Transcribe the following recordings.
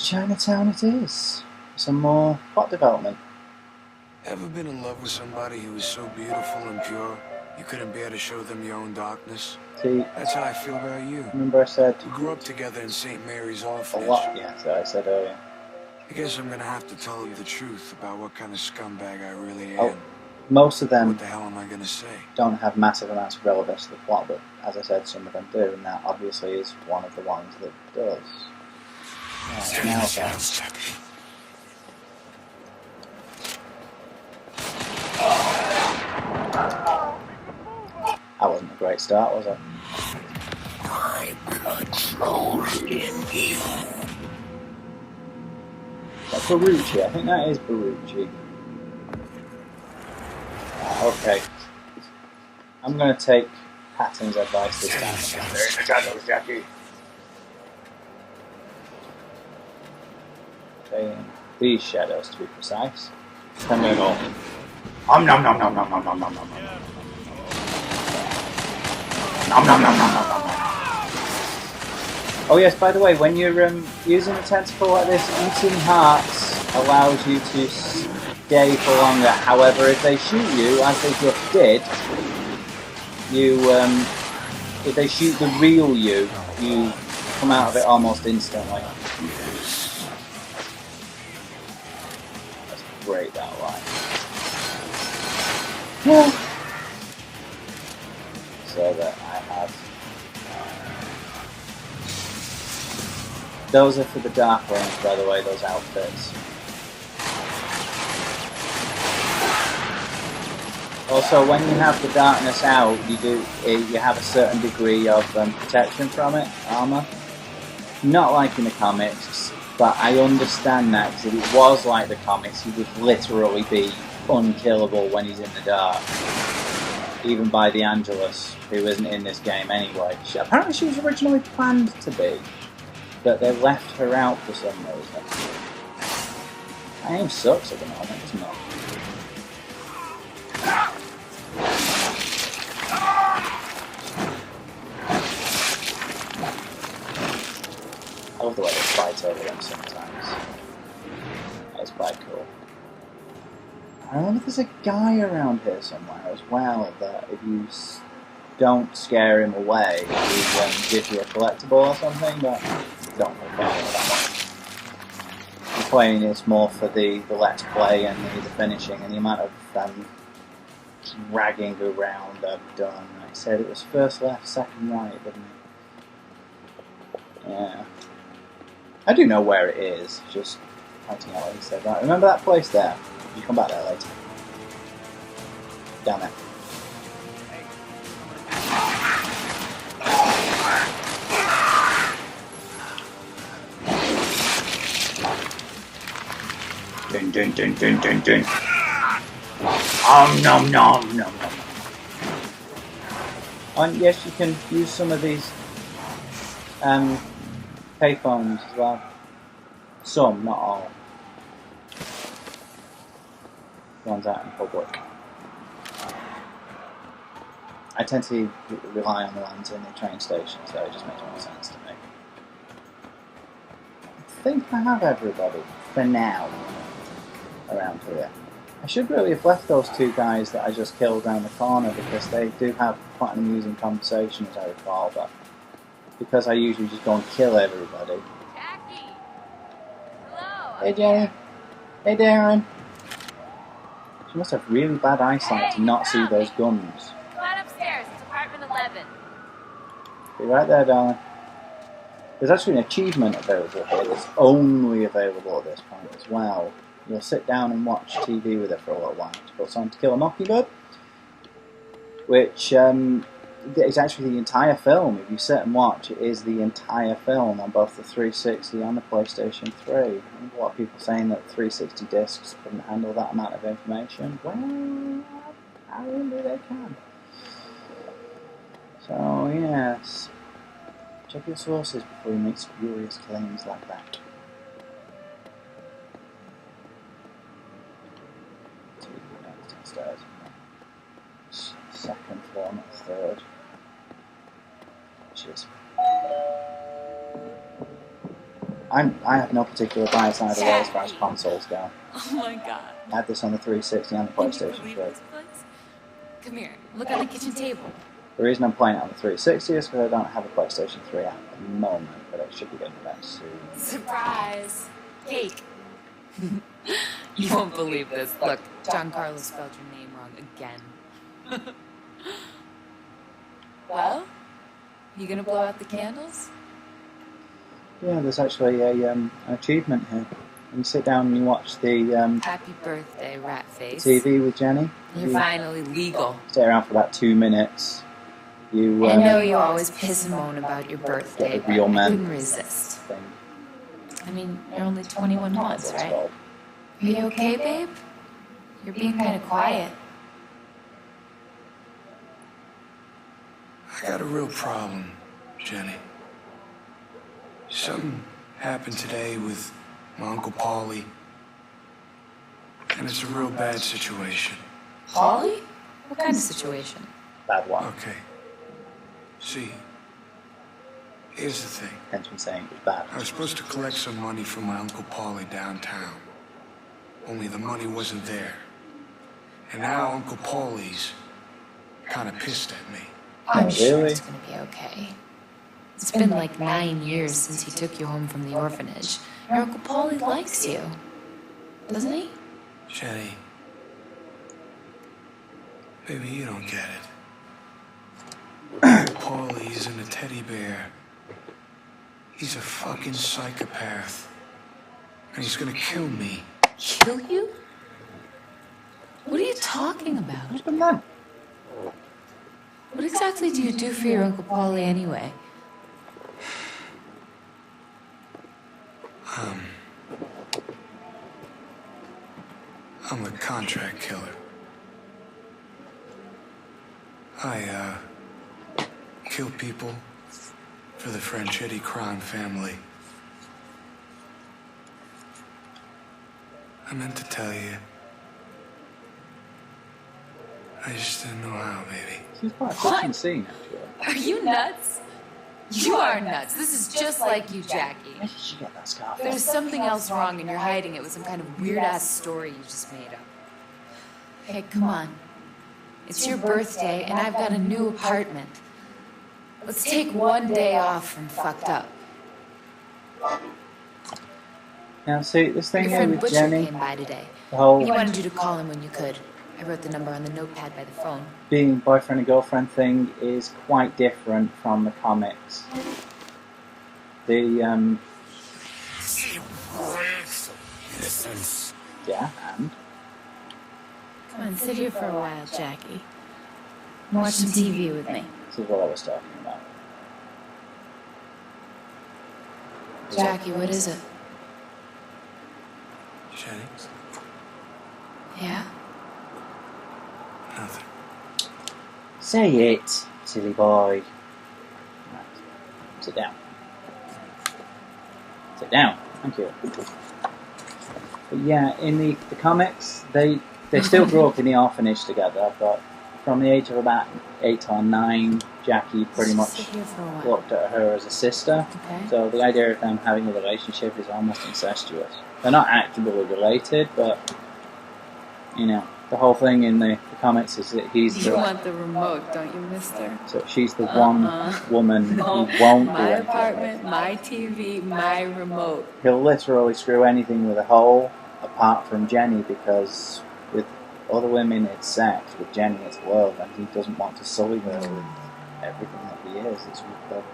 Chinatown it is. Some more plot development. Ever been in love with somebody who was so beautiful and pure, you couldn't bear to show them your own darkness? See, That's how I feel about you. remember I said We grew up together in St. Mary's a orphanage. lot, yeah, so I said earlier. I guess I'm gonna have to tell you the truth about what kind of scumbag I really Oh, am. most of them What the hell am I gonna say? don't have massive amounts of relevance to the plot, but as I said, some of them do, and that obviously is one of the ones that does. Right, now then. That wasn't a great start, was it? My controls in you. That's Barucci, I think that is Barucci. Okay. I'm going to take Patton's advice this time. Okay, these shadows to be precise. I'm going to go. Nom nom nom nom nom nom nom nom nom nom. Nom nom nom nom nom nom. Oh yes, by the way, when you're using a tentacle like this, eating hearts allows you to stay for longer. However, if they shoot you, as they just did, you if they shoot the real you, you come out of it almost instantly. That's great, that line. Yeah. So that I have. Those are for the dark range, by the way, those outfits. Also, when you have the darkness out, you have a certain degree of protection from it, armor. Not like in the comics, but I understand that, because if it was like the comics, he would literally be unkillable when he's in the dark. Even by the Angelus, who isn't in this game anyway. Apparently she was originally planned to be, but they left her out for some reason. That game sucks at the moment, doesn't it? I love the way they fight over them sometimes. That's quite cool. I remember there's a guy around here somewhere as well that if you don't scare him away, he gives you a collectible or something, but I don't know that much. I'm playing this more for the let's play and the finishing, and the amount of dragging around I've done. I said it was first left, second right, didn't it? Yeah. I do know where it is, just pointing out what he said. Right, remember that place there? You come back there later. Down there. Dun dun dun dun dun dun. Nom nom nom nom. And yes, you can use some of these payphones as well. Some, not all. Ones out in public. I tend to rely on the ones in the train station, so it just makes more sense to me. I think I have everybody, for now, around here. I should really have left those two guys that I just killed down the corner, because they do have quite an amusing conversation, as I recall, but because I usually just go and kill everybody. Jackie! Hello! Hey Jenny! Hey Darren! She must have really bad eyesight to not see those guns. Come on upstairs, it's apartment 11. Be right there, darling. There's actually an achievement available here that's only available at this point as well. You'll sit down and watch TV with her for a little while. She puts on To Kill a Mockingbird, which is actually the entire film. If you sit and watch, it is the entire film on both the 360 and the PlayStation 3. I think a lot of people saying that 360 discs couldn't handle that amount of information. Well, apparently they can. So, yes. Check your sources before you make spurious claims like that. Downstairs. Second floor, not third. Cheers. I have no particular bias either way as far as consoles go. Oh my god. I had this on the 360 and the Can you PlayStation believe 3. this place? Come here. Look on the kitchen table. The reason I'm playing it on the 360 is because I don't have a PlayStation 3 at the moment, but I should be getting that soon. Surprise! Cake. You won't believe this. Look, Giancarlo spelled your name wrong again. Well, you gonna blow out the candles? Yeah, there's actually an achievement here. When you sit down and you watch the Happy birthday, rat face. TV with Jenny, You're finally legal. stay around for about 2 minutes. You I know you always piss and moan about your birthday, the real but I men couldn't resist. thing. I mean, you're only 21 months, That's what it's right? called. Are you okay, babe? You're being kind of quiet. I got a real problem, Jenny. Something happened today with my Uncle Paulie. And it's a real bad situation. Polly? What kind of situation? Bad one. Okay. See, here's the thing. Hence me saying it was bad. I was supposed to collect some money from my Uncle Paulie downtown. Only the money wasn't there. And now Uncle Paulie's kind of pissed at me. I'm sure really? it's gonna be okay. It's been like 9 years since he took you home from the orphanage. Your Uncle Paulie likes you, doesn't he? Jenny, baby, you don't get it. Uncle Paulie isn't a teddy bear. He's a fucking psychopath. And he's gonna kill me. Kill you? What are you talking about? What's been wrong? What exactly do you do for your Uncle Paulie anyway? I'm a contract killer. I, kill people for the Franchetti crime family. I meant to tell you. I just didn't know how, baby. Seems quite a touching scene, actually. Are you nuts? You are nuts. This is just like you, Jackie. Where did you get that scarf? There's something else wrong and you're hiding it with some kind of weird-ass story you just made up. Hey, come on. It's your birthday and I've got a new apartment. Let's take one day off from fucked up. Now, see, this thing Your here friend with Butcher Jenny, came by today. the whole He wanted you to call him when you could. I wrote the number on the notepad by the phone. being boyfriend and girlfriend thing is quite different from the comics. The, Innocence. yeah, and? Come on, sit here for a while, Jackie. And watch some TV with me. This is what I was talking about. Jackie, what is it? Jenny? Yeah? Nothing. Say it, silly boy. Right. Sit down. Sit down. Thank you. But yeah, in the comics, they still grew up in the orphanage together, but from the age of about 8 or 9, Jackie pretty much Sit here for a while. looked at her as a sister. Okay. So the idea of them having a relationship is almost incestuous. They're not actively related, but, you know, the whole thing in the comics is that he's You the... want the remote, don't you, mister? So she's the one woman No, who won't do my anything. apartment, my TV, my remote. He'll literally screw anything with a hole, apart from Jenny, because with other women it's sex, with Jenny it's love, and he doesn't want to sully her with everything that he is. It's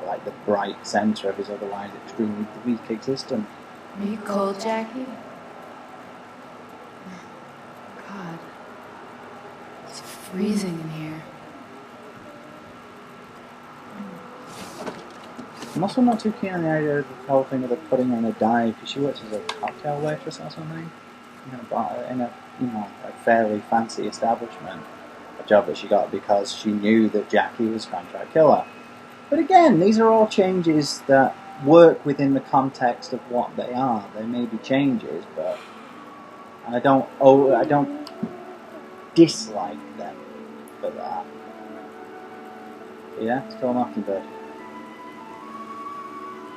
like the bright centre of his otherwise extremely weak existence. Are you cold, Jackie? God. It's freezing in here. I'm also not too keen on the idea of the whole thing of the putting her in a dive, because she works as a cocktail waitress or something. In a a fairly fancy establishment. A job that she got because she knew that Jackie was a contract killer. But again, these are all changes that work within the context of what they are. They may be changes, but I don't dislike them for that. But yeah, it's called Mockingbird.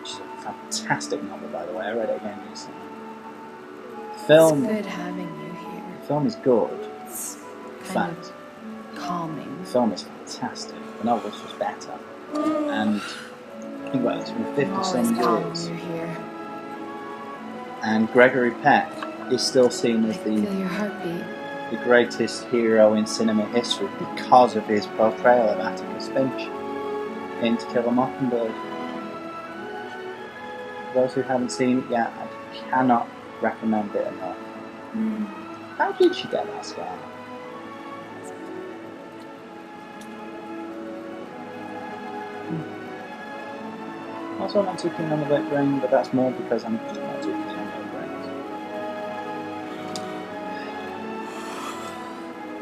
She's a fantastic novel, by the way. I read it again recently. It's Film, good having you here. film is good. It's In kind fact, of calming. the film is fantastic. The novel's just better. And think about it, it's been 50 I'm always some calm years. when you're here. And Gregory Peck is still seen I as can feel your heartbeat. the greatest hero in cinema history because of his portrayal of Atticus Finch in To Kill a Mockingbird. For those who haven't seen it yet, I cannot recommend it enough. How did she get that scar? Also, I'm not too keen on the wet brain, but that's more because I'm just not too keen on wet brains.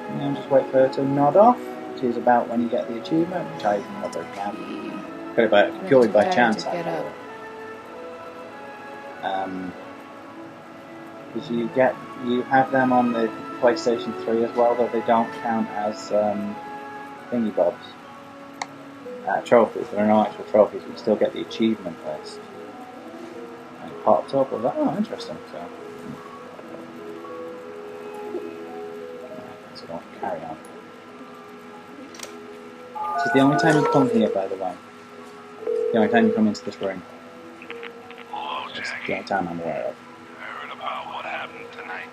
And then just wait for her to nod off, which is about when you get the achievement, which I never can. Got it by, purely by chance, Get actually. up. Because you have them on the PlayStation 3 as well, though they don't count as thingy bobs. Trophies. There are no actual trophies, but you still get the achievement list. And it popped up, I was like, oh, interesting. So don't carry on. This is the only time you come here, by the way. The only time you come into this room. Hello, It's Jackie. the only time I'm aware of. I heard about what happened tonight.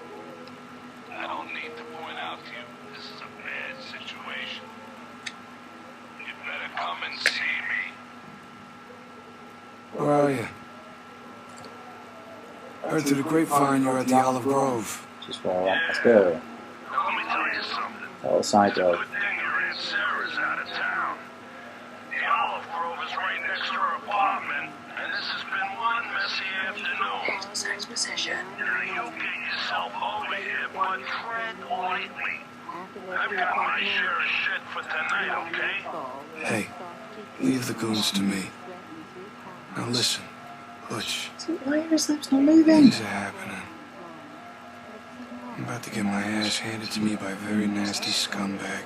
I don't need to point out to you, this is a bad situation. You better come and see me. Where are you? Heard through the grapevine you're at the Olive Grove. Just where I went. Let's go. Now let me tell you something. Little side road. Good thing your Aunt Sarah's out of town. The Olive Grove is right next to her apartment, and this has been one messy afternoon. Now you get yourself over here, but tread lightly. I've got my share of shit for tonight, okay? Hey, leave the goons to me. Now listen, Butch, Why are his lips not moving? things are happening. I'm about to get my ass handed to me by a very nasty scumbag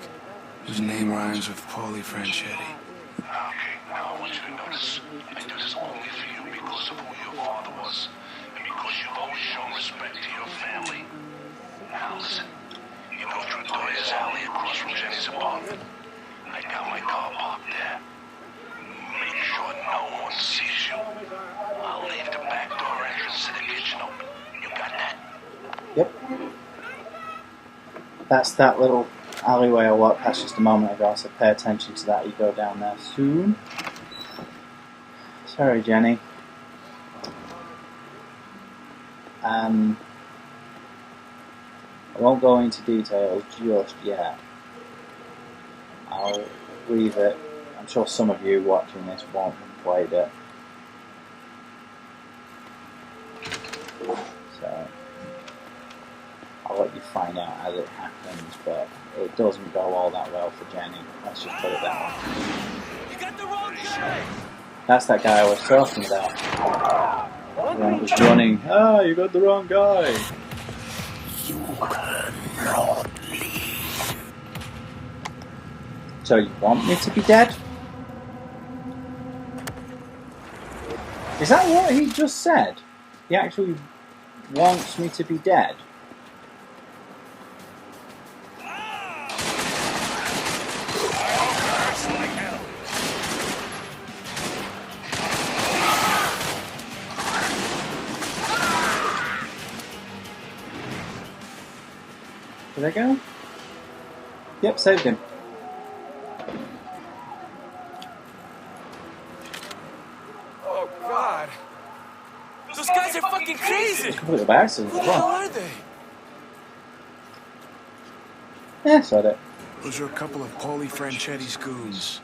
whose name rhymes with Paulie Franchetti. Okay, now I want you to notice. I do this only for you because of who your father was, and because you've always shown respect to your family. Now listen, you go through Doyer's alley across from Jenny's apartment. I got my car parked there. Make sure no one sees you. I'll leave the back door entrance to the kitchen open. You got that? Yep. That's that little alleyway I walked past just a moment ago, so pay attention to that. You go down there soon. Sorry, Jenny. I won't go into details just yet. I'll leave it. I'm sure some of you watching this won't have played it. So I'll let you find out as it happens, but it doesn't go all that well for Jenny. Let's just put it that way. You got the wrong guy! That's that guy I was talking about. The one who was running. Ah, you got the wrong guy. You cannot leave. So you want me to be dead? Is that what he just said? He actually wants me to be dead? Did I go? Yep, saved him. Oh, God. Those guys are fucking crazy! Completely by accident Who as the hell well. are they? Yeah, saw that. Those are a couple of Paulie Franchetti's goons.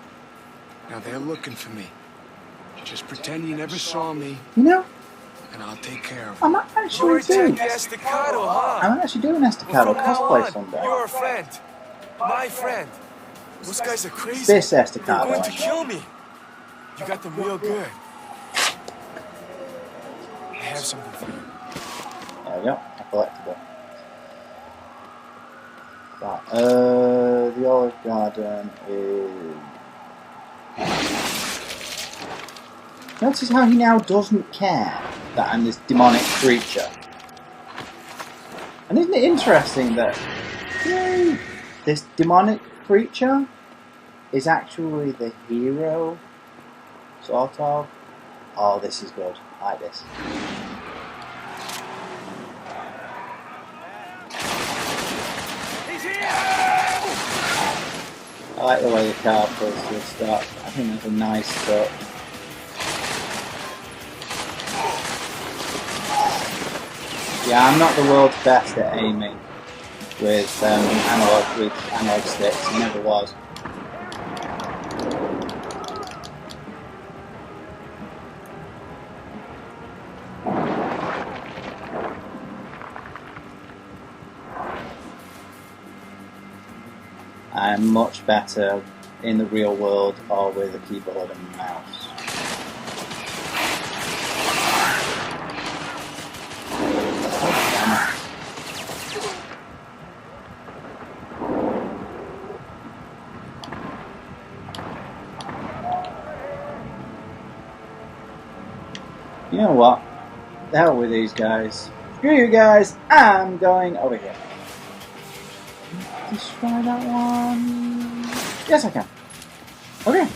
Now they're looking for me. Just pretend you never saw me, You know, and I'll take care of I them. might You're actually do. Jack Estacado, huh? I might actually do an Estacado Well, from now cosplay on, someday. you're a friend. My friend. Those guys are crazy. This They're Estacado. going to I kill me. You got them real good. I have something for you. There we go, a collectible. Right, the Olive Garden is... Notice how he now doesn't care that I'm this demonic creature. And isn't it interesting that this demonic creature is actually the hero, sort of? Oh, this is good. I like this. I like the way the car pulls to the start. I think that's a nice touch. Yeah, I'm not the world's best at aiming with analog sticks. I never was. I'm much better in the real world or with a keyboard and mouse. You know what? The hell with these guys. Screw you guys, I'm going over here. Destroy that one. Yes, I can. Okay.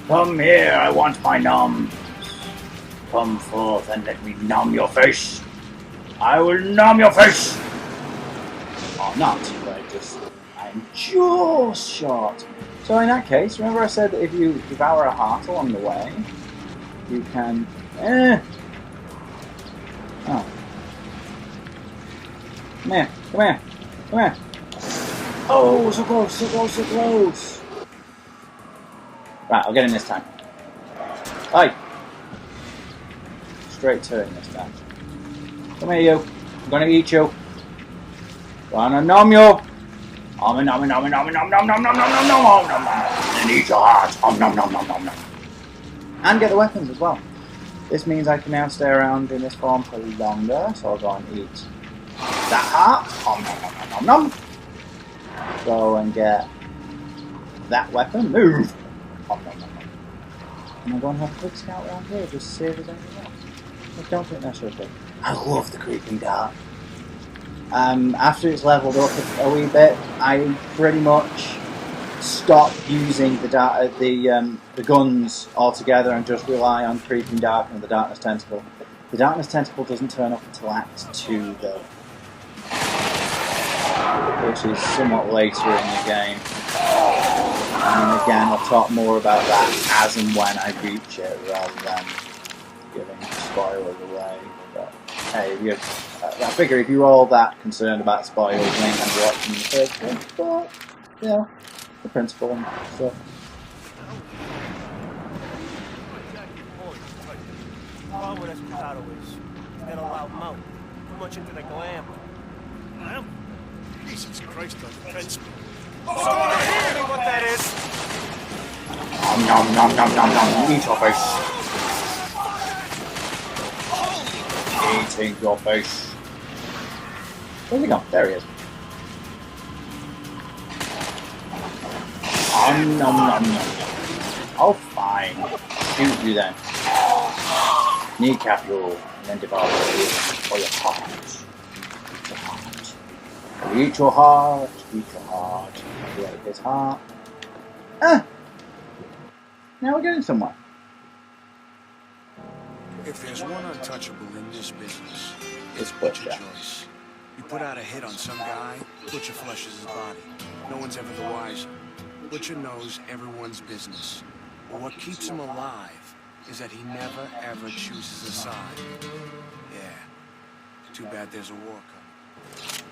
Come here, I want my nums. Come forth and let me numb your face. I will numb your face. Or not, but I'm just short. So in that case, remember I said that if you devour a heart along the way, you can... Oh. Come here, come here, come here. Oh, so close, so close, so close. Right, I'll get him this time. Oi. Straight to him this time. Come here, you. I'm gonna eat you. Gonna numb you. Nom nom nom nom nom nom nom nom nom nom nom nom nom. And eat your heart. Nom nom nom nom nom. And get the weapons as well. This means I can now stay around in this form for longer, so I'll go and eat that heart. Nom nom nom nom nom nom. Go and get that weapon. Move. Nom nom nom nom. And I'm going to have a quick scout around here just to see if there's anything else. I don't think there should be. I love the creeping dart. After it's leveled up a wee bit, I pretty much stop using the guns altogether and just rely on creeping dart and the darkness tentacle. The darkness tentacle doesn't turn up until Act 2 though, which is somewhat later in the game. And again, I'll talk more about that as and when I reach it, rather than giving spoilers away. But hey, I figure if you're all that concerned about spoilers, you ain't gonna be watching the first one. But you know, the principle and stuff. Problem with Esposado is he's got a loud mouth. Too much into the glam. Glam? Jesus Christ, on defense. Oh, tell me what that is. Nom nom nom nom nom. Eat your face. Eating your face. Where's he gone? There he is. Nom nom nom nom. Oh, fine. Shoot you then. Kneecap you, and then devour you for your heart. Your heart. Eat your heart. Eat your heart. Eat his heart. Ah! Now we're getting somewhere. If there's one untouchable in this business, It's Butcher Butcher. Joyce. You put out a hit on some guy, Butcher flushes his body. No one's ever the wiser. Butcher knows everyone's business. But what keeps him alive is that he never ever chooses a side. Yeah. Too bad there's a war coming.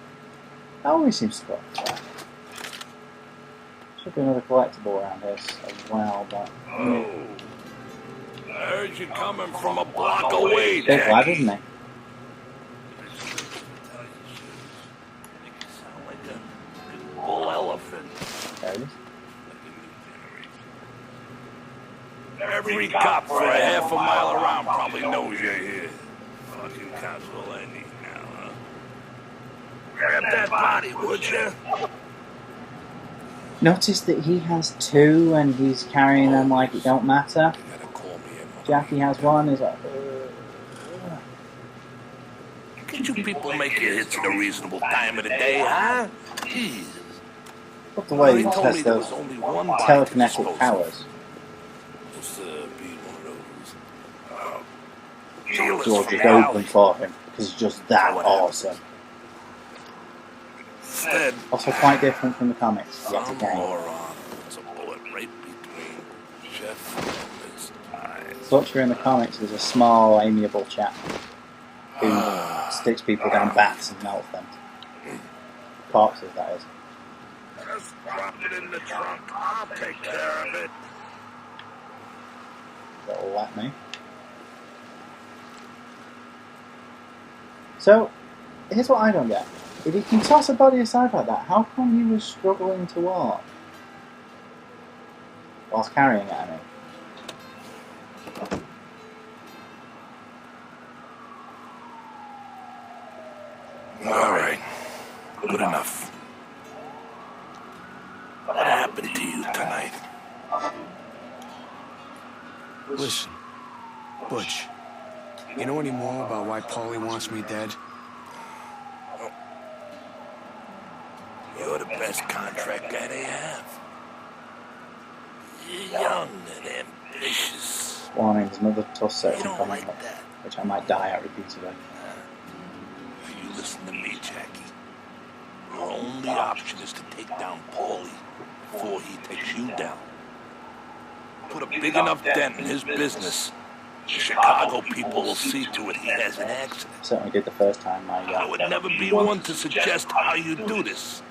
Always seems to go like that. Should be another collectible around this as well, but... Oh. I heard you coming from a block away, Big lad, isn't he? You sound like a bull elephant. There it is. Every cop for a half a mile around probably knows you're here. Fucking cops all I need now, huh? Grab that body, would you? Notice that he has two and he's carrying them like it don't matter. You gotta call me in. Jackie has one. He's like, Can't you people make your hits at a reasonable time of the day, huh? Jeez. look the way he They told me tests there those was only one body to dispose telekinetic of. powers. This be one of those dealers George from is the open alley. for him because he's just that awesome. Instead, Also quite different from the comics, yet some again. moron puts a bullet right between Jeff and his eyes. Butcher in the comics is a small, amiable chap who sticks people down baths and melts them. Corpses, that is. Just drop it in the trunk. I'll take care of it. That'll let me. So, here's what I don't get. If he can toss a body aside like that, how come he was struggling to walk? Whilst carrying it, I mean. All right. Good enough. What happened to you tonight? Listen, Butch, you know any more about why Paulie wants me dead? You're the best contract guy they have. You're young and ambitious. Warning, there's another tough You section don't coming like up, that. which I might die at repeatedly. You listen to me, Jackie. Your only option is to take down Paulie before he takes you down. Put a big enough dent in his business, the Chicago people will see to it he has an accident. Certainly did the first time I would never be one to suggest how you do this.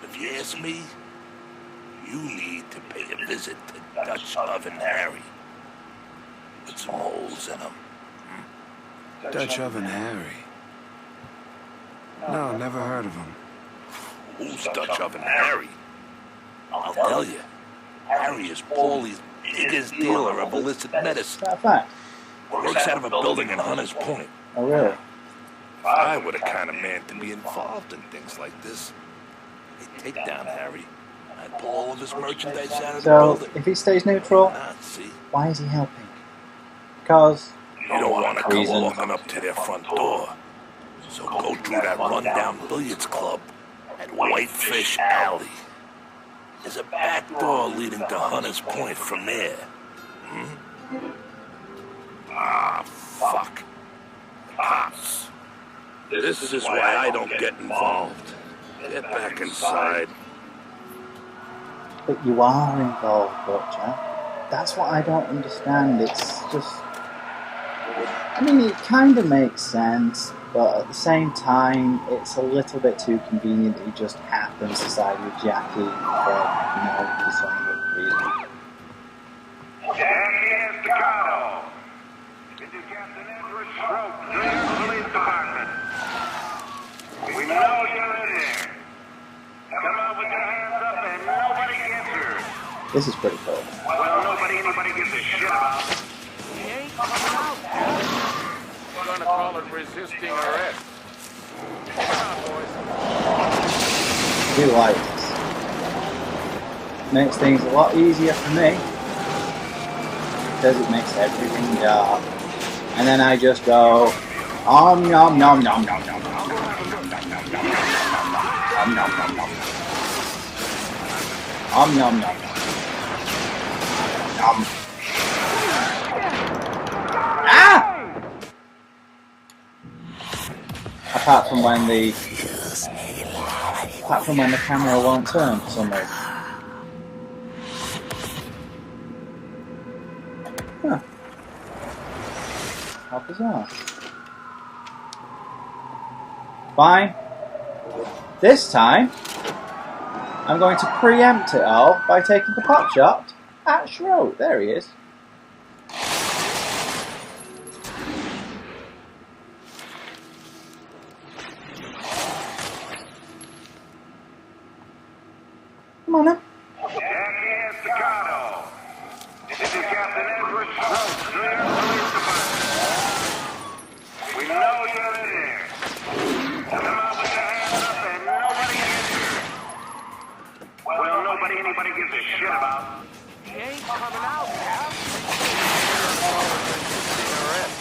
If you ask me, you need to pay a visit to Dutch Oven Harry. With some holes in him. Dutch Oven Harry. No, never heard of him. Who's Dutch Oven Harry? I'll tell you. Harry is Paulie's biggest dealer of illicit medicine. Is that a fact? Works out of a building in Hunters Point. Oh, really? If I were the kind of man to be involved in things like this, I'd take down Harry. I'd pull all of his merchandise out of the So, building. if he stays neutral, Not see. why is he helping? Because You don't want to come Reason. walking up to their front door. So go through that rundown billiards club at Whitefish Alley. There's a back door leading to Hunters Point from there. Ah, fuck. Cops. This is why I don't get involved. Get back inside. But you are involved, Butcher. That's what I don't understand. It's just... I mean, it kind of makes sense, but at the same time, it's a little bit too convenient that he just happens to side with Jackie for, for some reason. Jackie Estacado. This is Captain Edward Schroep, New Police Department. We know you're in there. Come out with your hands up and nobody gets hurt. This is pretty cool. Well, anybody gives a shit about. He ain't coming out. We're gonna call it resisting arrest. Come on, boys. I do like this. Makes things a lot easier for me. Because it makes everything dark. And then I just go, nom nom nom nom nom nom nom nom nom nom nom nom nom nom nom. Nom nom nom. Nom. Ah! Apart from when the camera won't turn for some reason. Huh. How bizarre. Fine. This time, I'm going to preempt it all by taking the pot shot at Schroep. There he is. Come on now. Jackie Estacado. This is Captain Edward Schroep, New York Police Department. We know you're in there. Come out with your hands up and nobody gets hurt. Well, nobody out. He ain't coming out, Cap. Resisting arrest.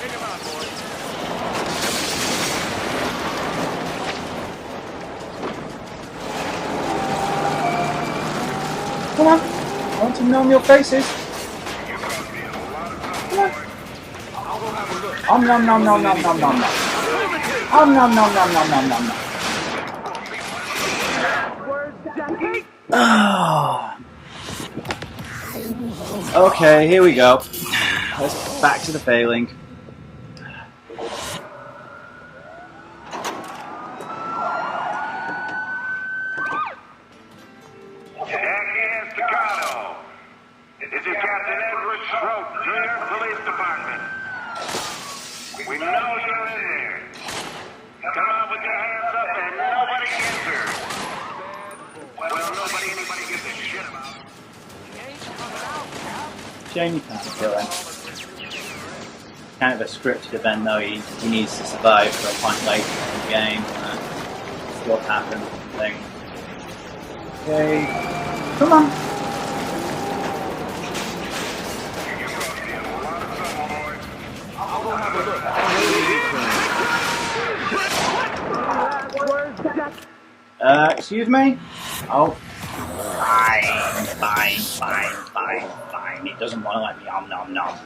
Take him out, boys. Come on. I want to know your faces. Come on. Om nom nom nom nom nom nom nom. Om nom nom nom nom nom nom nom. Okay, here we go. Let's back to the failing. Jackie Estacado. This is Captain Edward Stroke, Junior Police Department. We know you're in there. Come on with your hands up and nobody gets hurt. Well, anybody gives a shit about. Shame you can't kill him. Kind of a scripted event though, he needs to survive for a point later in the game. Stuff happens and things. Okay, come on. I'll go have a look. Excuse me? Oh. Fine. It doesn't want to let me om nom nom.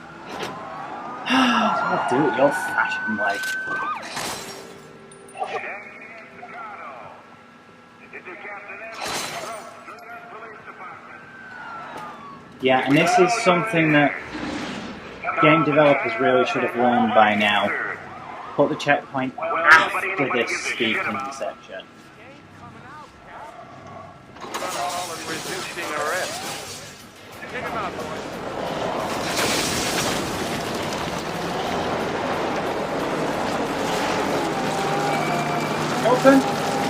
I'll do it the old-fashioned way. Yeah, and this is something that game developers really should have learned by now. Put the checkpoint after this speaking section. Resisting arrest. Take him out, boys.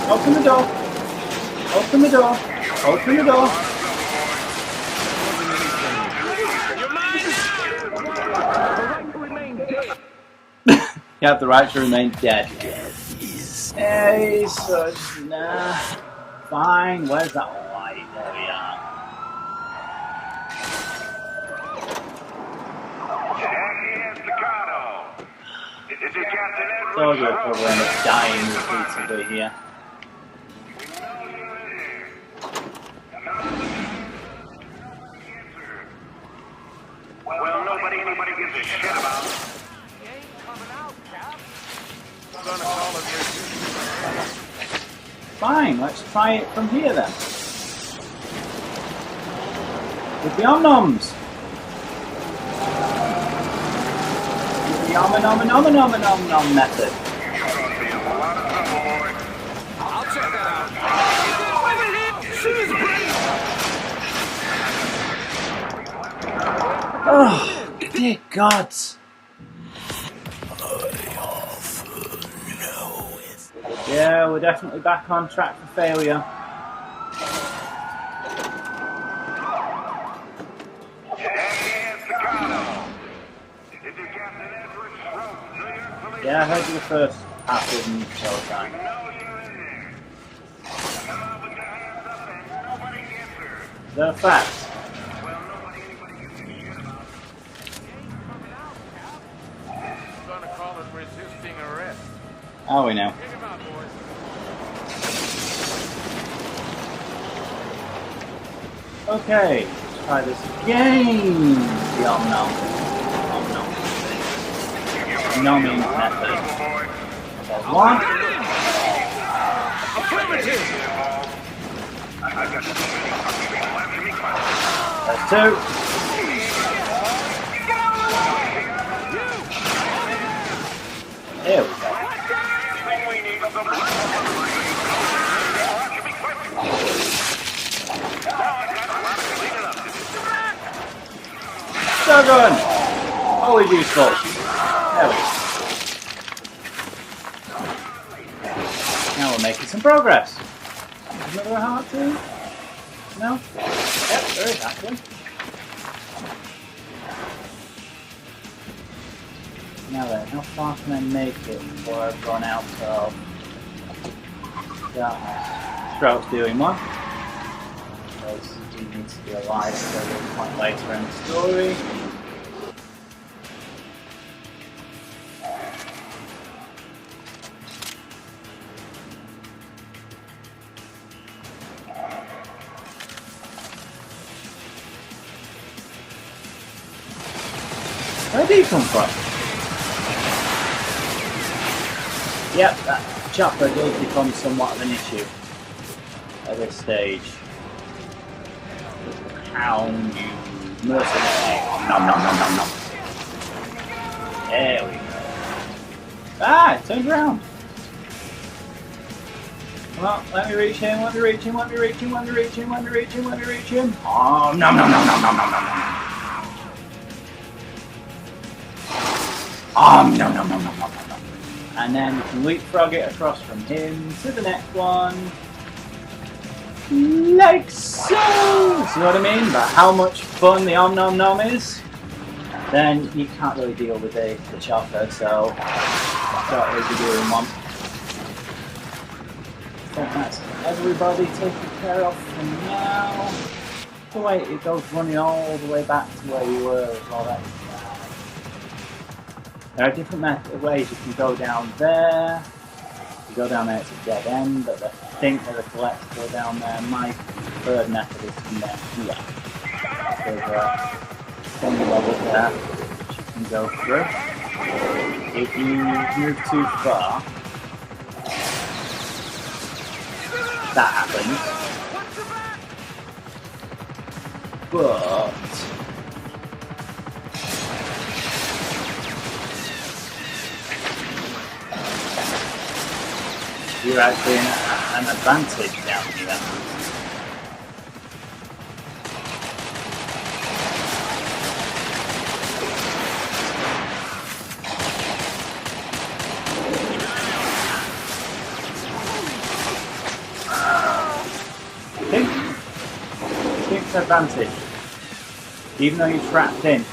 Open the door. Open the door. Open the door. You have the right to remain dead. Hey, so nah. Fine. Where's that light? There we are. Soldier will probably end up dying repeatedly here. Well, anybody gives a shit about. He ain't coming out, Cap. I'm gonna call it resisting arrest. Fine, let's try it from here then. With the om-noms. With the om-nom-nom-nom-nom-nom method. I'll check that out. Oh, dear God. Yeah, we're definitely back on track for failure. Yeah, I heard you the first half of the show time. Is that a fact? I'm gonna call it resisting arrest. Oh, we know. Take him out, boys. Okay, let's try this again. The om-nom. Numbing method. That's one. That's two. There we go. Shotgun! Always useful. There we go. Now we're making some progress. Another heart too? No? Yep, there is actually. Now then, how far can I make it before I've run out of darkness? Stroke's doing one. So because he needs to be alive at a point later in the story. Where did he come from? Yep, that chopper does become somewhat of an issue at this stage. Hound you mercenary. Nom nom nom nom nom. There we go. Ah, it turned around. Well, let me reach him, let me reach him, let me reach him, let me reach him, let me reach him, let me reach him. Oh, nom nom nom nom nom nom nom nom. No, no, no, no, no, no, no. And then you can leapfrog it across from him to the next one. Like so! See what I mean? But how much fun the Om Nom Nom is, then you can't really deal with the chopper, so don't really be doing one. I think that's everybody taken care of for now. The way it goes running all the way back to where you were as well. There are different ways you can go down there. You go down there, it's a dead end, but I think there's a collectible down there. My preferred method is from there here. There's a thing level there which you can go through. If you move too far, that happens. But you're actually in an advantage down here. I think it's an advantage. Even though you're trapped in,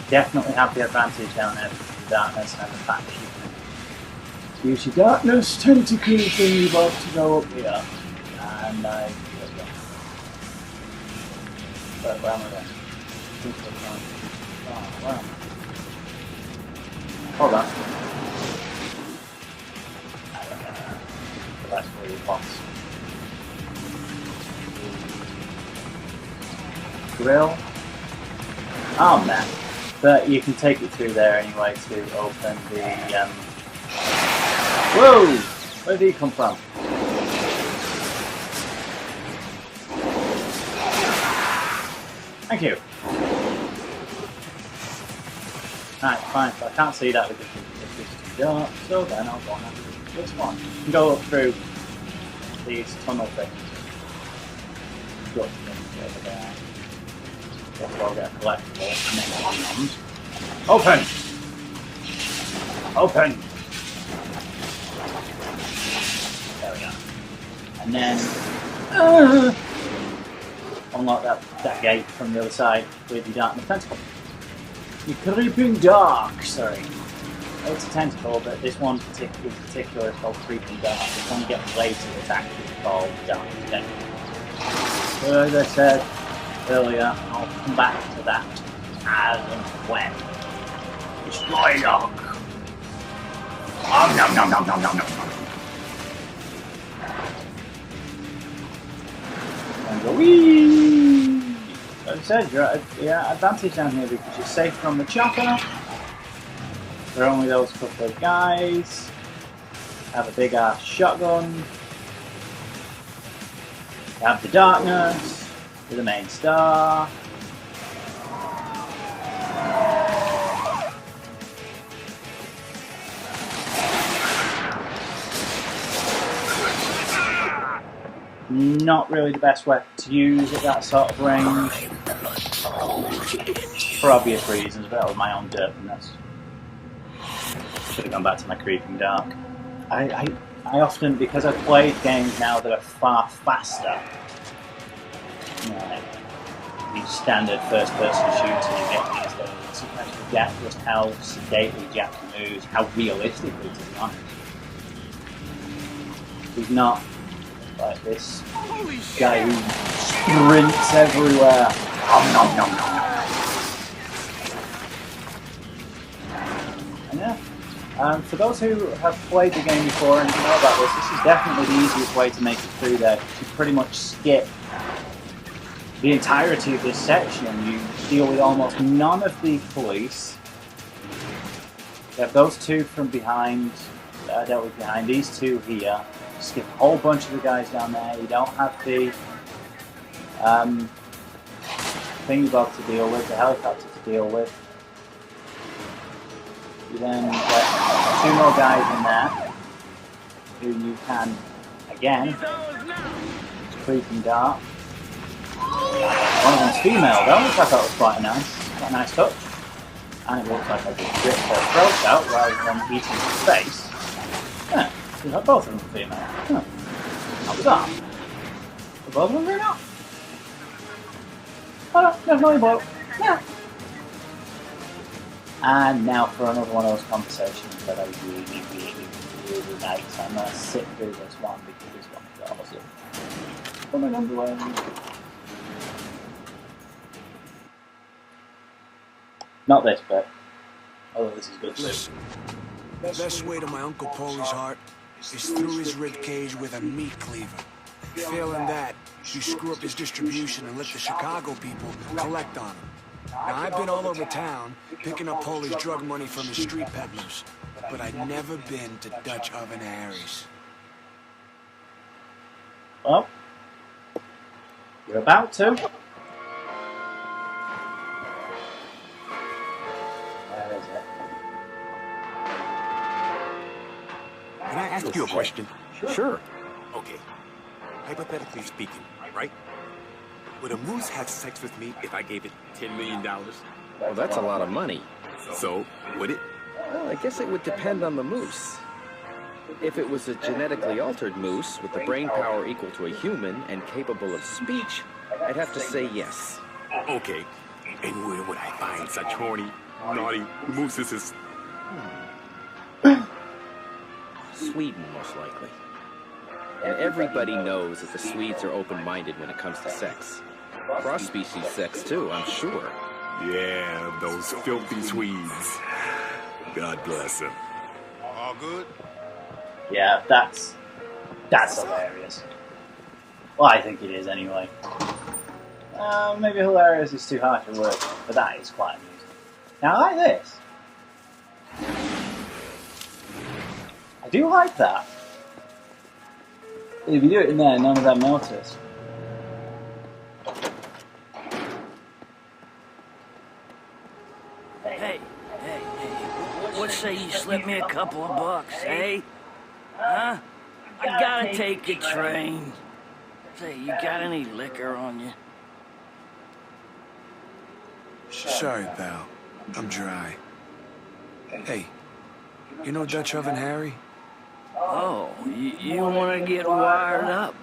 definitely have the advantage down there with the darkness and the fact that you can use your darkness tentacle thing about to go up here. And but where am I going? Oh, wow. Hold on. That's where you box. Grill. Oh man. But you can take it through there anyway to open the whoa! Where did he come from? Thank you. Alright, fine, so I can't see that because it's too dark, so then I'll go on and do this one. You can go up through these tunnel things. Go over there. We'll get a collectible and then open! Open! There we go. And then unlock that gate from the other side with your darkness tentacle. Your creeping dark, sorry. It's a tentacle, but this one in particular is called creeping dark. It's when you get later it's actually called dark tentacle. So as I said earlier, I'll come back to that as and when. Destroy dog! Oh no no no no no no no! And go wee! As I said, you're at advantage down here because you're safe from the chopper. There are only those couple of guys. Have a big ass shotgun. You have the darkness with the main star. Not really the best weapon to use at that sort of range. For obvious reasons, but that was my own dirtiness. Should have gone back to my creeping dark. I often, because I've played games now that are far faster, you know, these standard first-person shooters you get these days, sometimes forget just how sedately Jack moves, how realistically, to be honest. He's not Like this guy who sprints everywhere. Nom, nom, nom, nom. And yeah, for those who have played the game before and know about this is definitely the easiest way to make it through there. You pretty much skip the entirety of this section. You deal with almost none of the police. You have those two from behind, that I dealt with behind, these two here. You skip a whole bunch of the guys down there. You don't have the thingy-bog to deal with, the helicopter to deal with. You then get 2 more guys in there who you can, again, creeping dart. One of them's female though, which I thought was quite a nice touch. And it looks like I just ripped her throat out rather than eating her face. Yeah, you have both of them female. Huh. How was that? Were both of them female? Oh no, definitely both. Yeah. And now for another one of those conversations that I really like. So I'm going to sit through this one because this one is awesome. Coming underway. Not this bit. Although this is good too. Listen, the best way to my Uncle Paulie's heart is through his rib cage with a meat cleaver. Failing that, you screw up his distribution and let the Chicago people collect on him. Now, I've been all over town picking up Paulie's drug money from his street peddlers, but I'd never been to Dutch Oven Harry's. Well, you're about to. Where is it? Can I ask you a question? Sure. Okay. Hypothetically speaking, right? Would a moose have sex with me if I gave it $10 million? Well, that's a lot of money. So, would it? Well, I guess it would depend on the moose. If it was a genetically altered moose with the brain power equal to a human and capable of speech, I'd have to say yes. Okay. And where would I find such horny, naughty mooses? Sweden, most likely. And everybody knows that the Swedes are open-minded when it comes to sex. Cross-species sex, too, I'm sure. Yeah, those filthy Swedes. God bless them. All good? Yeah, that's hilarious. Well, I think it is anyway. Maybe hilarious is too harsh a word, but that is quite amusing. Now, I like this. I do like that. If you do it in there, none of them notice. Hey, what say you slip me a couple of bucks, eh? Huh? I gotta take a train. Say, you got any liquor on you? Sorry, pal. I'm dry. Hey, you know Dutch Oven Harry? Oh, you want to get wired up?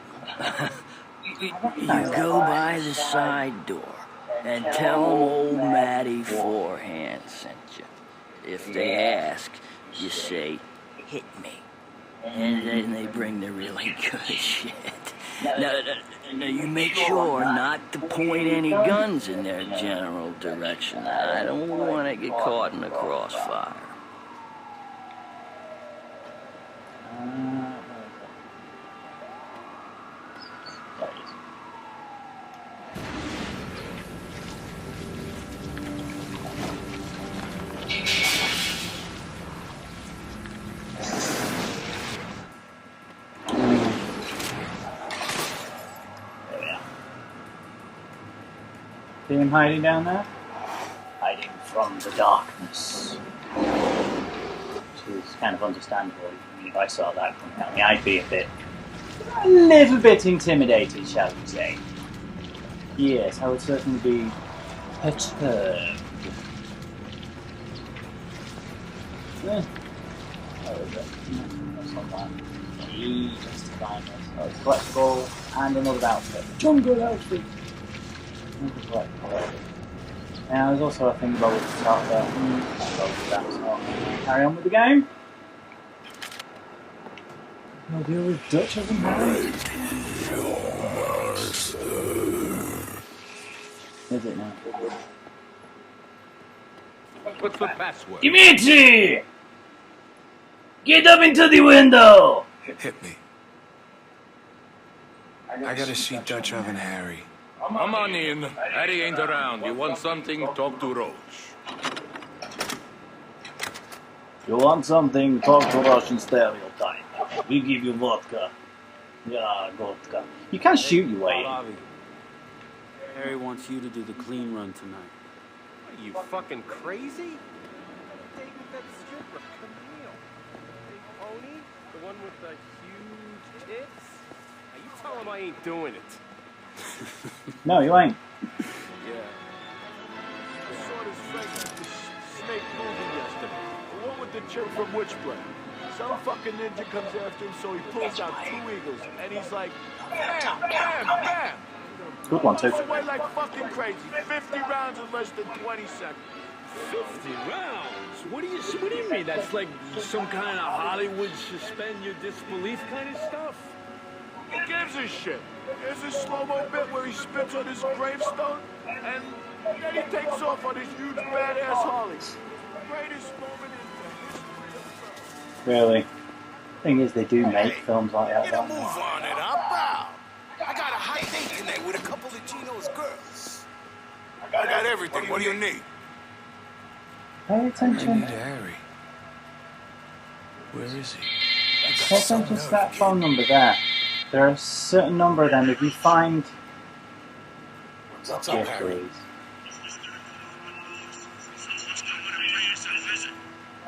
You go by the side door and tell them old Matty Forehand sent you. If they ask, you say, hit me. And then they bring the really good shit. Now, you make sure not to point any guns in their general direction. I don't want to get caught in the crossfire. See him hiding down there? Hiding from the darkness. Which is kind of understandable. I mean, if I saw that coming at me, I'd be a little bit intimidated, shall we say. Yes, I would certainly be perturbed. Yeah. Where is it? That's not that. Just to find this. Oh, it's collectible and another outfit. Jungle outfit. Now there's also a thing about the top there. So carry on with the game. I'll deal with Dutch of them. Is it now? What's the password? Dimitri! Get up into the window! Hit me. I gotta see Dutch Oven Harry. Come on in. Harry ain't around. You want something? Talk to Roach. You want something? Talk to Russian stereotype. We give you vodka. Yeah, vodka. You can't shoot your way in. Bobby, Harry wants you to do the clean run tonight. Are you fucking crazy? Date with that stripper, Camille. Big pony? The one with the huge tits? Now you tell him I ain't doing it. No, you ain't. Yeah. I saw this Frank at the Snake movie yesterday. The one with the chick from Witchblade. Some fucking ninja comes after him, so he pulls out 2 eagles, and he's like, bam, bam, bam! Good one, too. Blows away like fucking crazy. 50 rounds in less than 20 seconds. 50 rounds? What do you mean? That's like some kind of Hollywood suspend your disbelief kind of stuff? Who gives a shit? There's a slow-mo bit where he spits on his gravestone, and then he takes off on his huge badass Harley. Greatest moment in the history of film. Really. Thing is, they do make films like that. Get a Don't move they? on it, I'm proud. I got a hot date tonight with a couple of Gino's girls. I got everything. What do you need? Pay I need attention. Harry. Where is he? Pay attention to that phone number there. There are a certain number of them. If you find... What's up, Yes, Harry? please.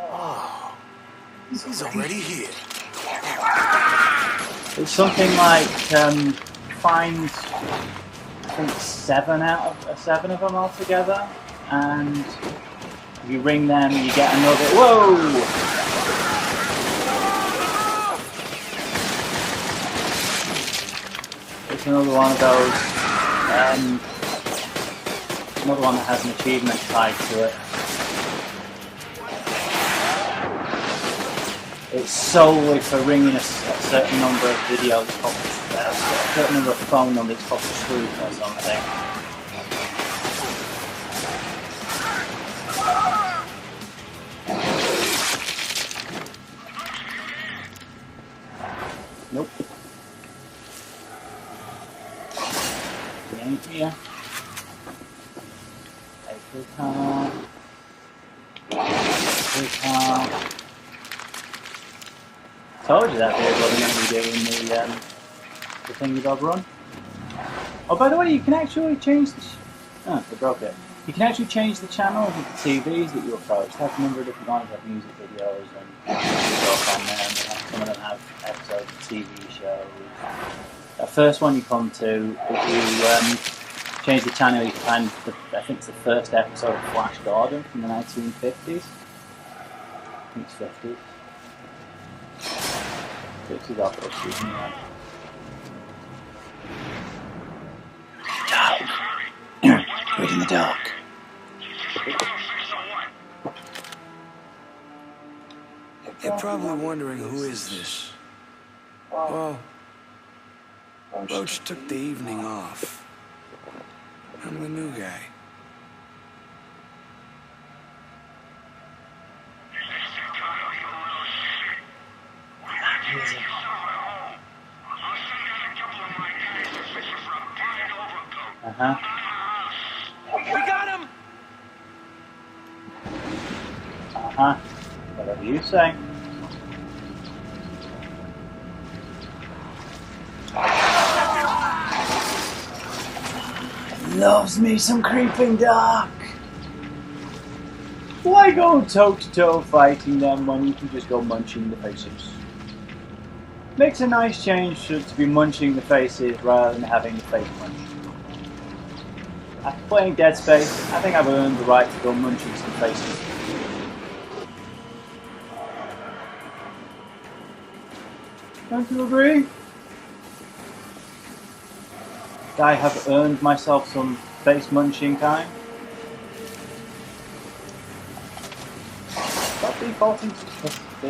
Oh, he's already here. It's something like, find, I think, 7 of them altogether, and if you ring them, you get another... Whoa! It's another one of those, another one that has an achievement tied to it. It's solely for ringing a certain number of videos, a certain number of phone numbers, it's called truth or something. Nope. He ain't here. Take the car. Take the car. Told you that bit wasn't going to be doing the thingy dog run. Oh, by the way, you can actually change the... Oh, they broke it. You can actually change the channels of the TVs that you approach. They have a number of different ones, have music videos and stuff on there. And some of them have episodes of TV shows. The first one you come to, if you change the channel, you can find, I think it's the first episode of Flash Gordon from the 1950s. I think it's 50s. Dog. Wait in the dark. You're probably wondering, who is this? Well, Roach took the evening off. I'm the new guy. Uh-huh. We got him! Uh-huh. Whatever you say. Loves me some creeping dark. Why go toe-to-toe fighting them when you can just go munching the faces? Makes a nice change to be munching the faces rather than having the face munched. After playing Dead Space, I think I've earned the right to go munching some faces. Don't you agree? I have earned myself some face munching time. Stop defaulting to the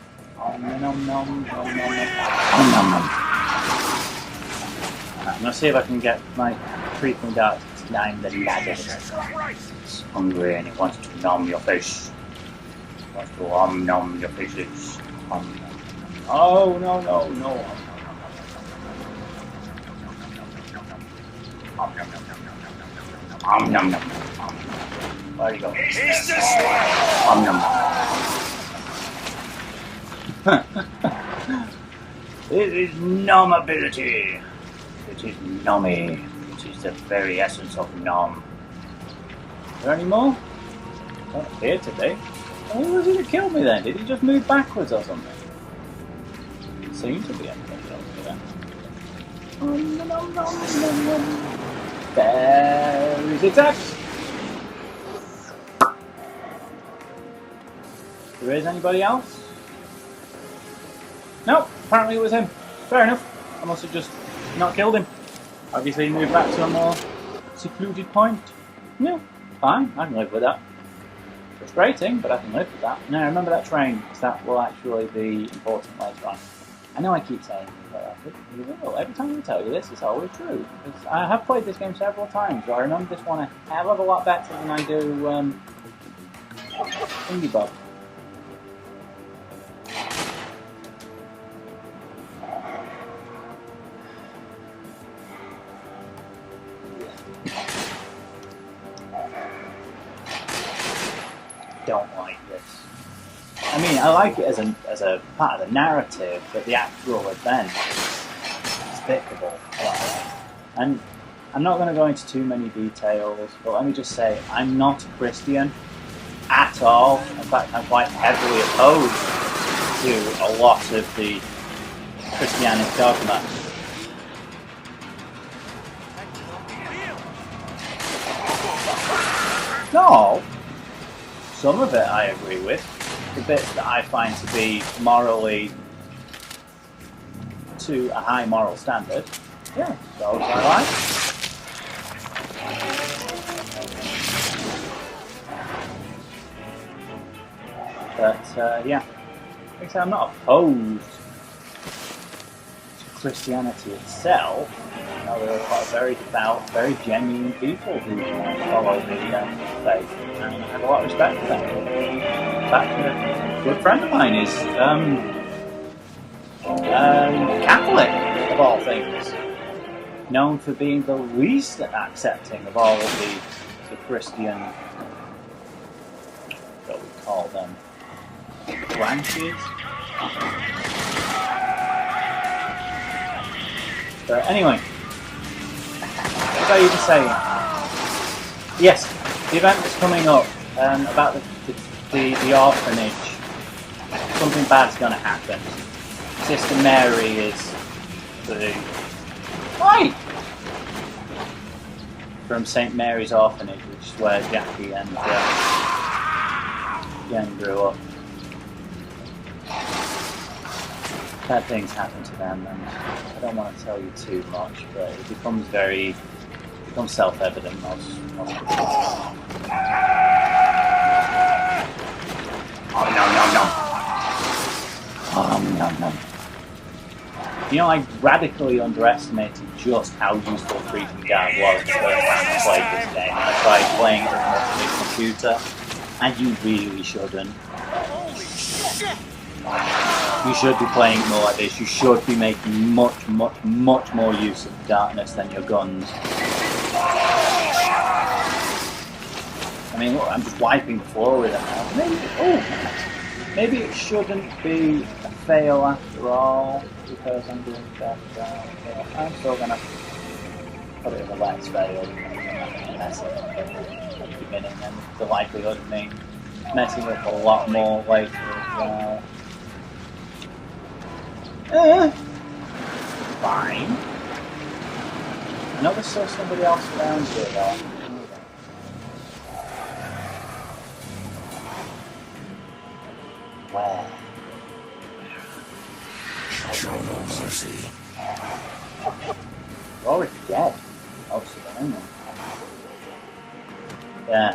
Nom, nom, nom, nom, nom, nom. I'm gonna see if I can get my creeping dart to climb the ladder. It's hungry and it wants to nom your face. It wants to nom your faces. Nom. Oh no no no. Nom nom nom. There you go. Is this Nom nom. It is nom ability. It is nommy. It is the very essence of nom. Is there any more? Don't appear to be. Well, who was it that killed me then? Did he just move backwards or something? It seemed to be anything else then. There is attack! There is anybody else? Nope, apparently it was him. Fair enough. I must have just not killed him. Obviously he moved back to a more secluded point. Yeah, fine, I can live with that. Frustrating, but I can live with that. Now remember that train, because that will actually be important later on. I know I keep saying that, but you will. Every time I tell you this, it's always true. Because I have played this game several times, so I remember this one a hell of a lot better than I do Indie Bob. Don't like this. I mean, I like it as a part of the narrative, but the actual event is despicable. And I'm not going to go into too many details, but let me just say, I'm not a Christian at all. In fact, I'm quite heavily opposed to a lot of the Christianic dogma. No! Some of it I agree with. The bits that I find to be morally to a high moral standard, yeah, those I like. But yeah, like I say, I'm not opposed to Christianity itself. You know, there are a lot of very devout, very genuine people who follow the faith, and I have a lot of respect for them. In fact, a good friend of mine is Catholic, of all things, known for being the least accepting of all of the Christian, what we call them, branches. But anyway, what was I even saying? Yes, the event that's coming up about the orphanage. Something bad's going to happen. Sister Mary is the... Why? From St. Mary's Orphanage, which is where Jackie and Jen grew up. Bad things happen to them, and I don't want to tell you too much, but it becomes self-evident most of the time. No. You know, I radically underestimated just how useful Creeping Guard was the first time I played this game. I tried playing it on a computer, and you really shouldn't. You should be playing it more like this. You should be making much more use of the darkness than your guns. I mean, look, I'm just wiping the floor with it now. Maybe it shouldn't be a fail after all, because I'm doing that. I'm still gonna put it as a let's fail. Mess it up at the beginning, and the likelihood of me messing up a lot more later as well. Fine. I know there's still somebody else around here though. Where? Show no mercy. We're already dead. Most of them, anyway. Yeah.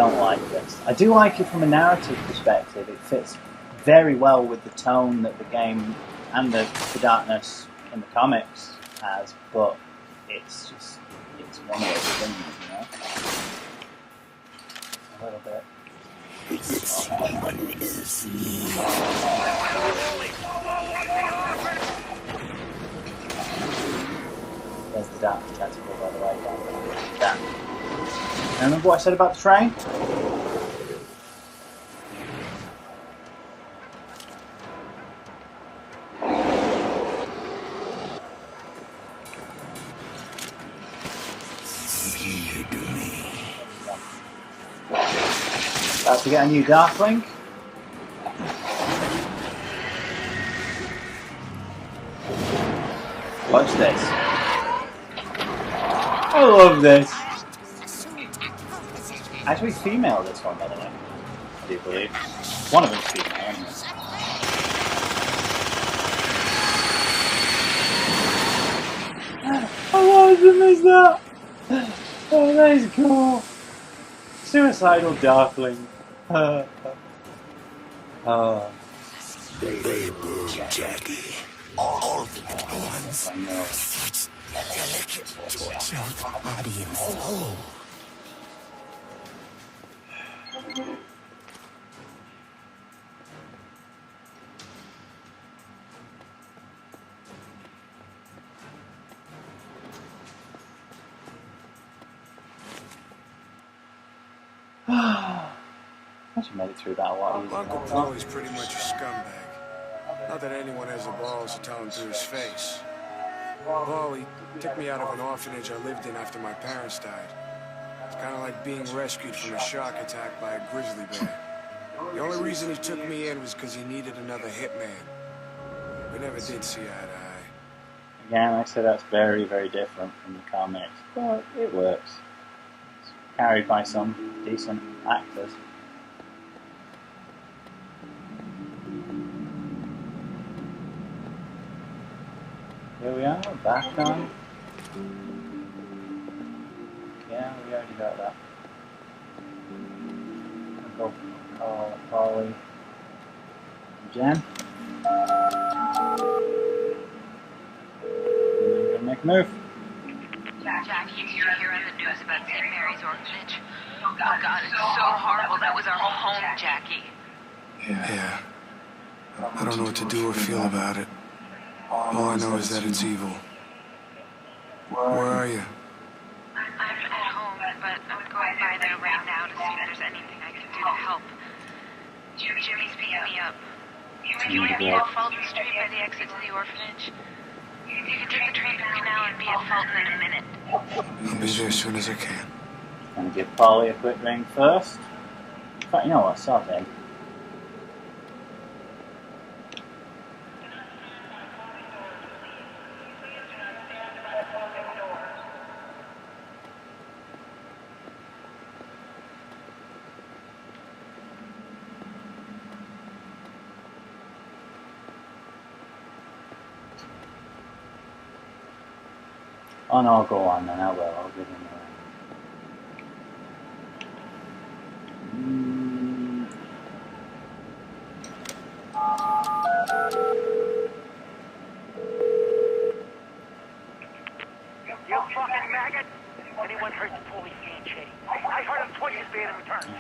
don't like this. I do like it from a narrative perspective. It fits very well with the tone that the game and the Darkness in the comics has, but it's just, it's one of those things, you know? A little bit. There's the Darkness tentacle, by the way. That. Remember what I said about the train? About to get a new Darkling. Watch this. I love this. Actually, female this one, by the way. I do believe. One of them's female, anyway. I wanted to miss that! Oh, that is cool! Suicidal Darkling. Oh. Jackie. All the ones. Delicate torture of body and soul. I should made it through that a lot easier. Uncle Paulie's pretty much a scumbag. Not that anyone has the balls to tell him to his face. Paulie took me out of an orphanage I lived in after my parents died. It's kind of like being rescued from a shark attack by a grizzly bear. The only reason he took me in was because he needed another hitman. We never did see eye to eye. Again, like I said, that's very, very different from the comics, but it works. It's carried by some decent actors. Here we are, back on. Yeah, we already got that. I'll go call Paulie. Jen? We're gonna make a move. Jackie, did you hear on the news about St. Mary's Orphanage? Oh God, it's so horrible. That was our home, Jackie. Yeah. I don't know what to do or feel about it. All I know is that it's evil. Where are you? I'm at home, but I'm going by there right now to see if there's anything I can do to help. Jimmy's picking me up. You want to meet at Fulton Street by the exit to the orphanage? You can take the train to the canal and be at Fulton in a minute. I'll be there as soon as I can. Gonna give Paulie a quick ring first. In fact, you know what? Sod him. Oh no, go on then, I will, I'll give him a ring. You fucking maggot! Anyone hurts Paulie's handshake. I hurt him twice as bad in return. 3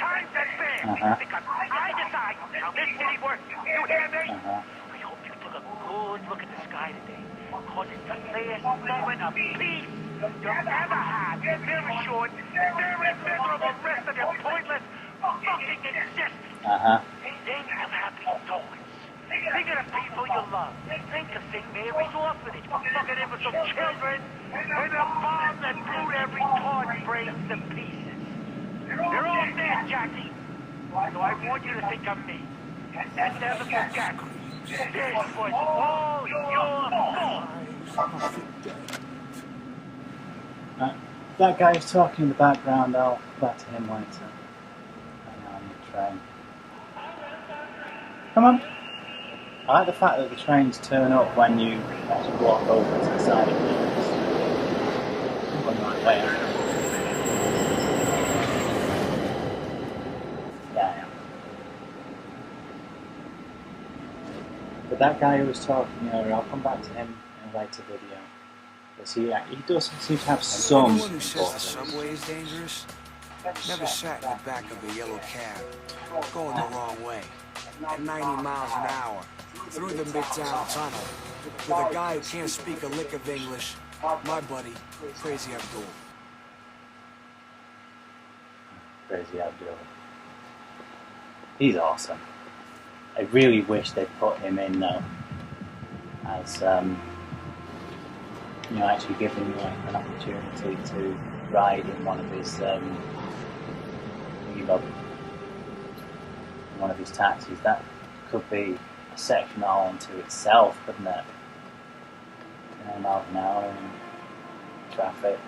times as bad! Because I decide how this city works. You hear me? I hope you took a good look at the sky today. Because it's the last moment of peace you'll ever have. Never short, very miserable rest of your pointless fucking existence. Think of happy thoughts. Think of the people you love. Think of St. Mary's Orphanage for fucking innocent children. And the bomb that blew every torch brains to pieces. They're all dead, Jackie. So I want you to think of me. And never forget. This was all your fault. That guy's talking in the background, I'll go back to him later. Right now on the train. Come on. I like the fact that the trains turn up when you actually walk over to the side of things. Going the right way. But that guy who was talking earlier, I'll come back to him in a later video. Because he does seem to have some Anyone who says the importance. subway is dangerous never sat in the back of a yellow cab, going the wrong way, at 90 miles an hour, through the Midtown Tunnel, with a guy who can't speak a lick of English, my buddy, Crazy Abdul. Crazy Abdul. He's awesome. I really wish they'd put him in though, as you know, actually give him like an opportunity to ride in one of his one of his taxis. That could be a section all unto itself, couldn't it? You know, miles an hour and traffic.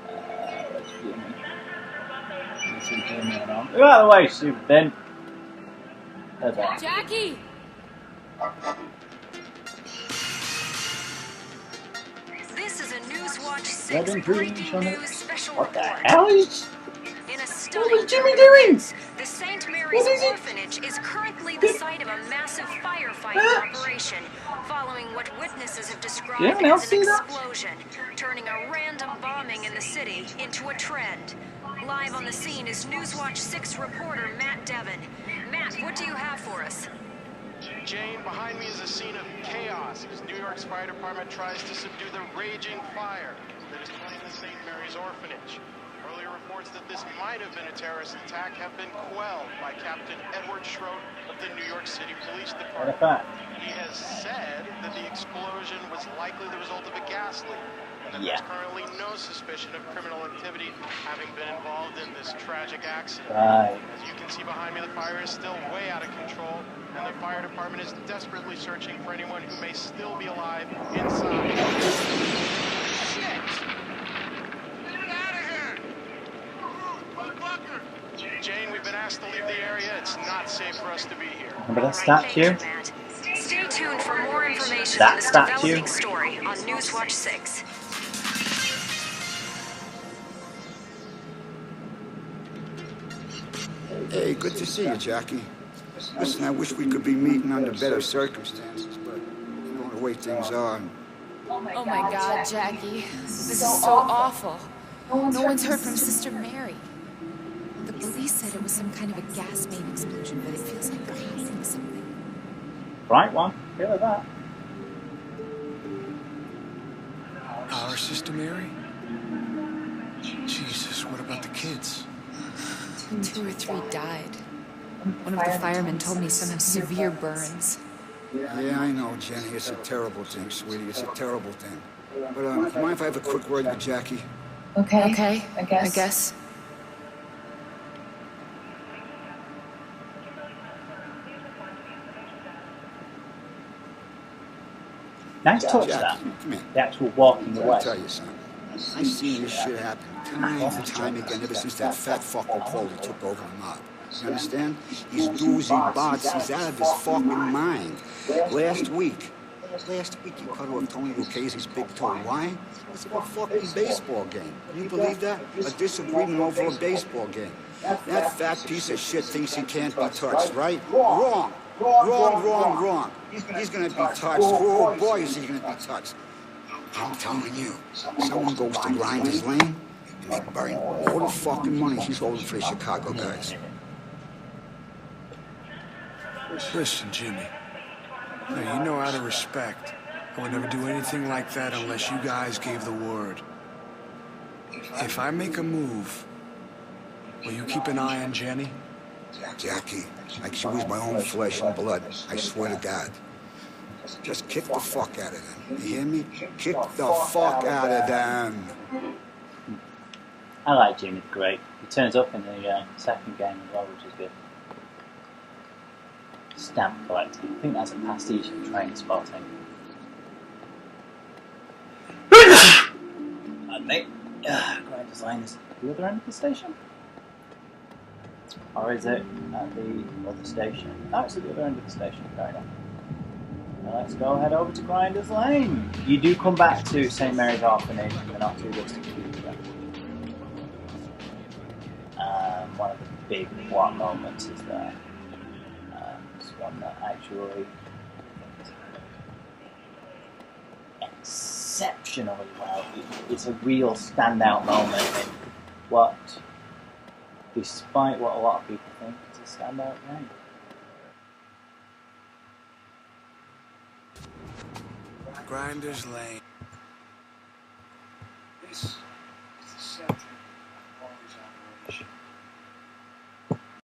Where's Jimmy? Is he Jimmy or not? Get out of the way, stupid thing! There's that. Jackie! This is a Newswatch 6 Wedding breaking dreams on it. news special What the report. hell is? In a What stunning was Jimmy turn of doing? events, the St. Mary's What is it? Orphanage is currently the site of a massive firefighting operation, following what witnesses have described Did anyone else as an see that? explosion, turning a random bombing in the city into a trend. Live on the scene is Newswatch 6 reporter Matt Devon. Matt, what do you have for us? Jane, behind me is a scene of chaos as New York's fire department tries to subdue the raging fire that is playing the St. Mary's Orphanage. Earlier reports that this might have been a terrorist attack have been quelled by Captain Edward Schroet of the New York City Police What a Department. fact. He has said that the explosion was likely the result of a gas leak, and that there's currently no suspicion of criminal activity having been involved in this tragic accident. Right. As you can see behind me, the fire is still way out of control, and the fire department is desperately searching for anyone who may still be alive inside. Shit! Get out of here! Motherfucker! Jane, we've been asked to leave the area. It's not safe for us to be here. Remember that statue? Stay tuned for more information That on this statue? developing story on Newswatch 6. Hey, good to see you, Jackie. Listen, I wish we could be meeting under better circumstances, but you know the way things are. Oh my God, Jackie. This is so awful. No one's heard from Sister Mary. The police said it was some kind of a gas main explosion, but it feels like they're hiding something. Right one. Feel like that. Our Sister Mary? Jesus, what about the kids? 2 or 3 died. One of the firemen told me some have severe burns. Yeah, I know, Jenny. It's a terrible thing, sweetie. It's a terrible thing. But, do you mind if I have a quick word with Jackie? Okay, I guess. Nice touch, Jackie, that. come here. The actual walking Let away. me tell you something. I've seen this shit happen time and time again ever since that fat fucker Paulie took over the mob. You understand? He's doozy bots. He's out of his fucking mind. Last week he cut off Tony Lucchese's big toe. Why? It's a fucking baseball game. Can you believe that? A disagreement over a baseball game. That fat piece of shit thinks he can't be touched, right? Wrong. Wrong. He's gonna be touched. Oh boy, is he gonna be touched. I'm telling you, someone goes to Grinders Lane and they burn all the fucking money he's holding for the Chicago guys. Listen, Jimmy. Now, you know, out of respect, I would never do anything like that unless you guys gave the word. If I make a move, will you keep an eye on Jenny? Jackie, like she was my own flesh and blood, I swear to God. Just kick the fuck out of them. You hear me? Kick the fuck out of them. I like Jimmy Great. He turns up in the second game as well, which is good. Stamp collecting. I think that's a pastiche of train spotting. Mate, Grinders Lane is the other end of the station? Or is it at the other station? No, it's at the other end of the station. Fair enough. Now let's go head over to Grinders Lane. You do come back to St. Mary's Orphanage, and they're not too distant to you. One of the big plot moments is there. films, one that actually exceptionally well. It's a real standout moment in what, despite what a lot of people think, is a standout game. Grinders Lane. This is the center